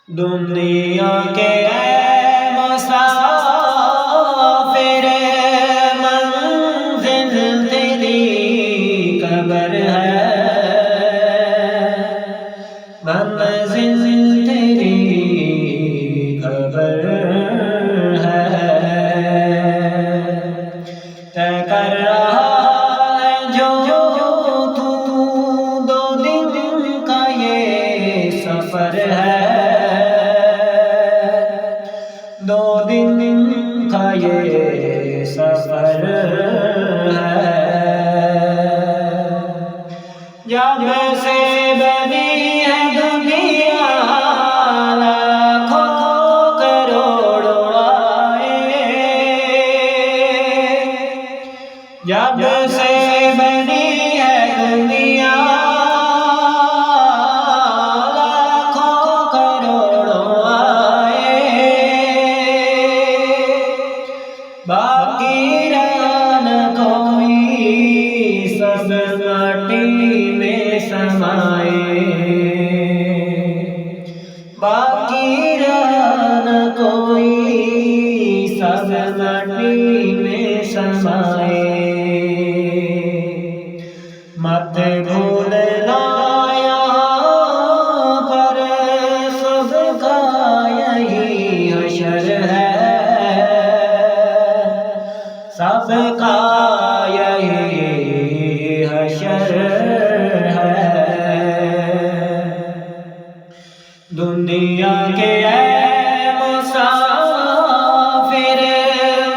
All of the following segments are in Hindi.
दुनिया के मुसाफिर मंजिल तेरी कब्र है, मंजिल तेरी कब्र है। तय कर रहा है जो तू, 2 दिन का ये सफर है, 2 दिन का ये सफर है। जब से बनी है दुनिया लाखों करोड़ों आए, जब से बनी है दुनिया लाखों करोड़ों आए, बाकी रहा न कोई, सब माटी में समाए। बाकी रहा न कोई, सब माटी में समाए। मत भूलना यहाँ पर सबका यही हशर है, सबका यही हशर है। दुनिया के मुसाफिर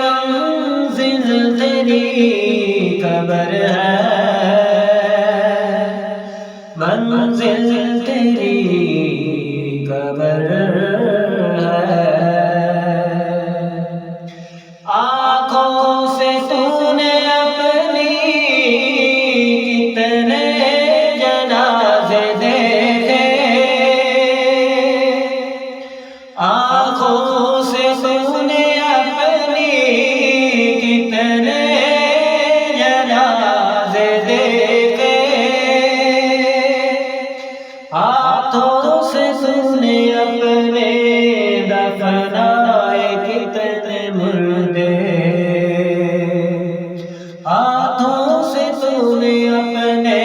मंजिल तेरी कब्र है, मंजिल तेरी कब्र है। आँखों से तूने अपनी कितने जनाज़े देखे, आँखों से तूने अपनी कितने जनाज़े देखे, हाथों से तूने अपने दफनाए कितने मुर्दे, हाथों से तूने अपने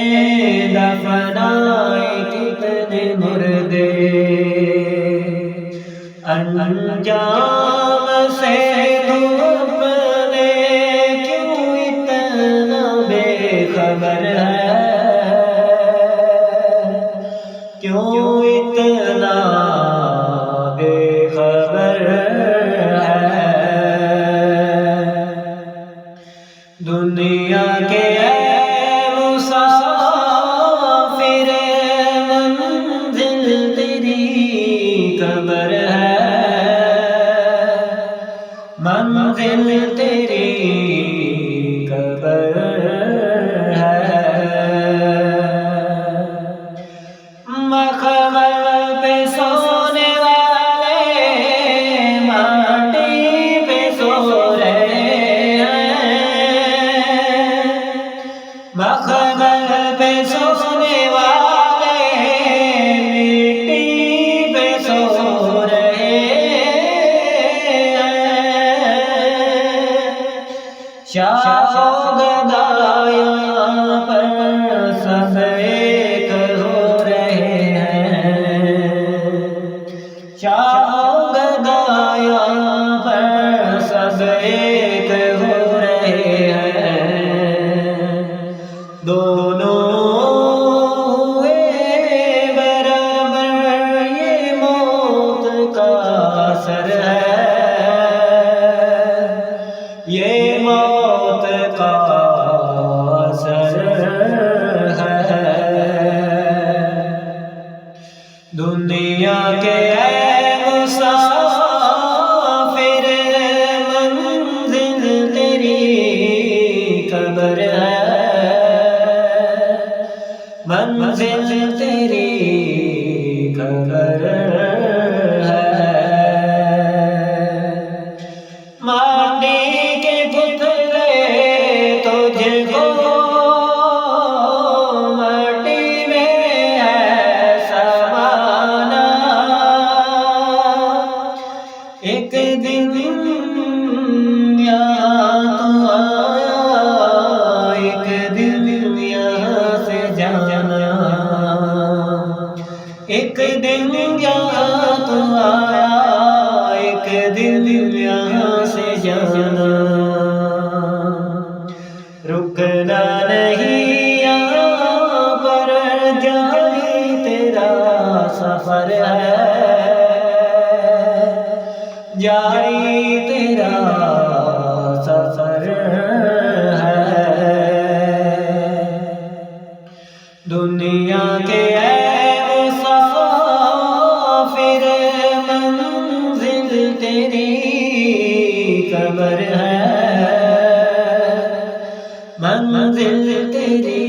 दफनाए कितने मुर्दे। अंजाम से तू अपने क्यों इतना बेखबर है, क्यों इतना बेखबर है। दुनिया के मुसाफिर मंजिल तेरी कब्र है, मंजिल तेरी कब्र है। मखमल पे सोने वाले माटी पे सो रहे हैं, मखमल पे सोने वाले मिट्टी पे सो रहे हैं। शाहो गदाया पर सब एक हो रहे हैं, शाहो गदाया पर सब एक हो रहे हैं। दोनों हुए बराबर, ये मौत का असर है, ये मौत का असर है। दुनिया के मुसाफिर मंजिल तेरी कब्र है, मंजिल तेरी कब्र है। माटी के पुतले तुझको माटी में है समाना, दुनिया से जाना, रुकना नहीं यहाँ पर, जारी तेरा सफर है, जारी तेरा सफर है। दुनिया के मुसाफिर, मंजिल तेरी कब्र है, मंजिल तेरी